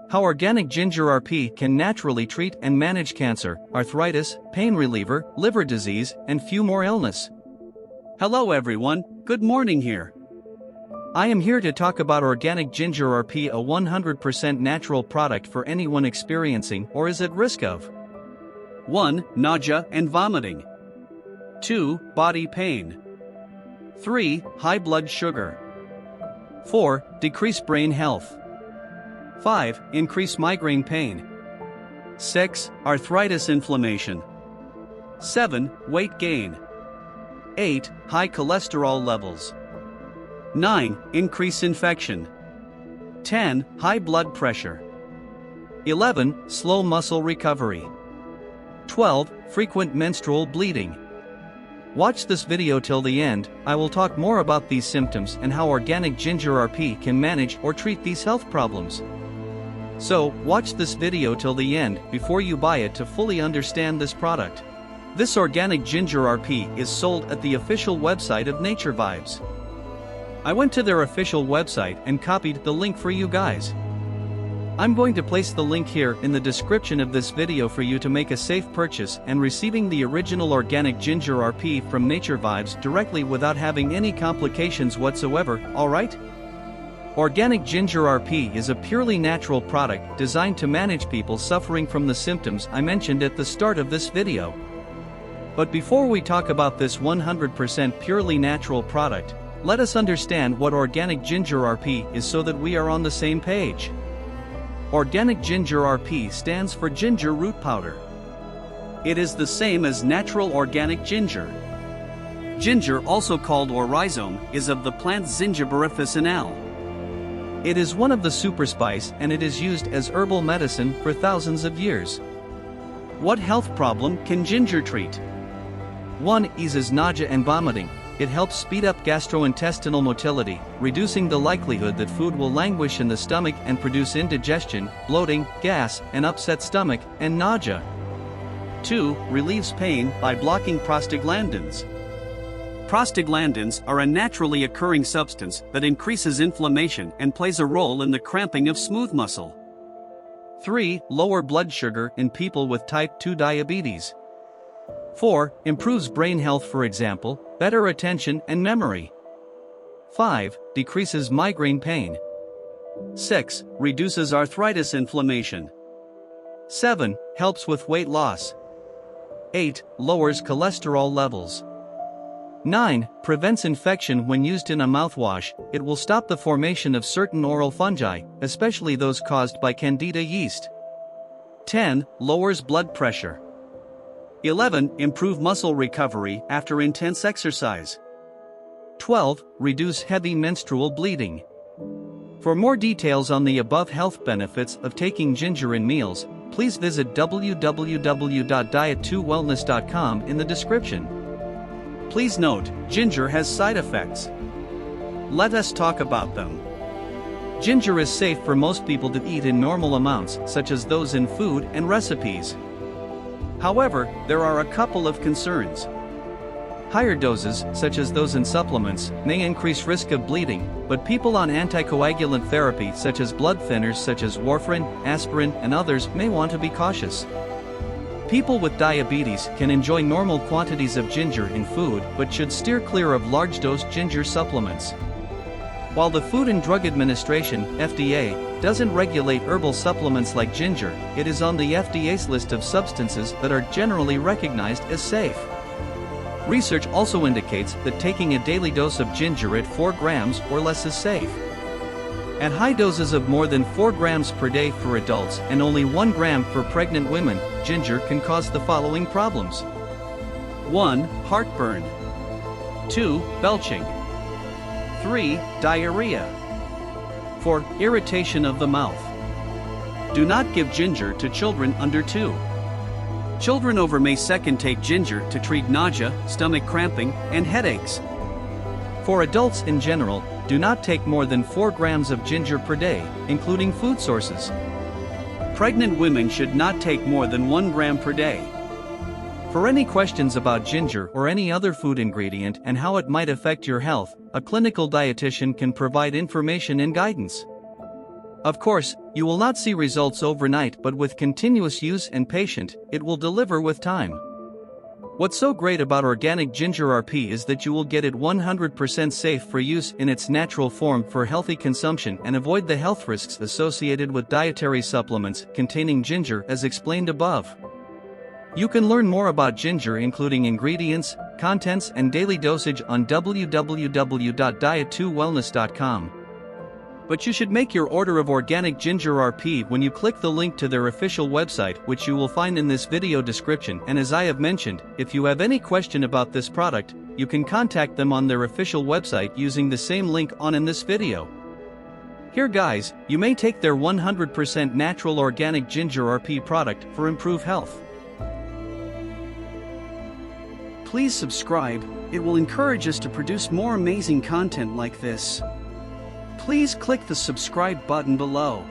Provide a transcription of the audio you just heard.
How organic ginger RP can naturally treat and manage cancer, arthritis, pain reliever, liver disease, and few more illness. Hello everyone, good morning here. I am here to talk about organic ginger RP, a 100% natural product for anyone experiencing or is at risk of 1. Nausea and vomiting. 2. Body pain. 3. High blood sugar. 4. Decreased brain health. 5. Increased migraine pain. 6. Arthritis inflammation. 7. Weight gain. 8. High cholesterol levels. 9. Increase infection. 10. High blood pressure. 11. Slow muscle recovery. 12. Frequent menstrual bleeding. Watch this video till the end. I will talk more about these symptoms and how organic ginger RP can manage or treat these health problems. So, watch this video till the end before you buy it to fully understand this product. This organic ginger RP is sold at the official website of Nature Vibes. I went to their official website and copied the link for you guys. I'm going to place the link here in the description of this video for you to make a safe purchase and receiving the original organic ginger RP from Nature Vibes directly without having any complications whatsoever, alright? Organic ginger RP is a purely natural product designed to manage people suffering from the symptoms I mentioned at the start of this video. But before we talk about this 100% purely natural product, let us understand what organic ginger RP is so that we are on the same page. Organic ginger RP stands for ginger root powder. It is the same as natural organic ginger. Ginger, also called or rhizome, is of the plant Gingerhealthbenefits officinale. It is one of the super spice and it is used as herbal medicine for thousands of years. What health problem can ginger treat? 1. Eases nausea and vomiting. It helps speed up gastrointestinal motility, reducing the likelihood that food will languish in the stomach and produce indigestion, bloating, gas, an upset stomach, and nausea. 2. Relieves pain by blocking prostaglandins. Prostaglandins are a naturally occurring substance that increases inflammation and plays a role in the cramping of smooth muscle. 3. Lower blood sugar in people with type 2 diabetes. 4. Improves brain health, for example, better attention and memory. 5. Decreases migraine pain. 6. Reduces arthritis inflammation. 7. Helps with weight loss. 8. Lowers cholesterol levels. 9. Prevents infection when used in a mouthwash. It will stop the formation of certain oral fungi, especially those caused by Candida yeast. 10. Lowers blood pressure. 11. Improve muscle recovery after intense exercise. 12. Reduce heavy menstrual bleeding. For more details on the above health benefits of taking ginger in meals, please visit www.diet2wellness.com in the description. Please note, ginger has side effects. Let us talk about them. Ginger is safe for most people to eat in normal amounts, such as those in food and recipes. However, there are a couple of concerns. Higher doses, such as those in supplements, may increase risk of bleeding, but people on anti-coagulant therapy such as blood thinners such as warfarin, aspirin, and others may want to be cautious. People with diabetes can enjoy normal quantities of ginger in food but should steer clear of large-dose ginger supplements. While the Food and Drug Administration, FDA, doesn't regulate herbal supplements like ginger, it is on the FDA's list of substances that are generally recognized as safe. Research also indicates that taking a daily dose of ginger at 4 grams or less is safe. At high doses of more than 4 grams per day for adults and only 1 gram for pregnant women, ginger can cause the following problems. 1. Heartburn. 2. Belching. 3. Diarrhea. 4. Irritation of the mouth. Do not give ginger to children under 2. Children over May 2nd take ginger to treat nausea, stomach cramping, and headaches. For adults in general, do not take more than 4 grams of ginger per day, including food sources. Pregnant women should not take more than 1 gram per day. For any questions about ginger or any other food ingredient and how it might affect your health, a clinical dietitian can provide information and guidance. Of course, you will not see results overnight, but with continuous use and patience, it will deliver with time. What's so great about organic ginger RP is that you will get it 100% safe for use in its natural form for healthy consumption and avoid the health risks associated with dietary supplements containing ginger as explained above. You can learn more about ginger, including ingredients, contents, and daily dosage on www.diet2wellness.com. But you should make your order of organic ginger RP when you click the link to their official website, which you will find in this video description. And as I have mentioned, if you have any question about this product, you can contact them on their official website using the same link in this video. Here guys, you may take their 100% natural organic ginger RP product for improved health. Please subscribe, it will encourage us to produce more amazing content like this. Please click the subscribe button below.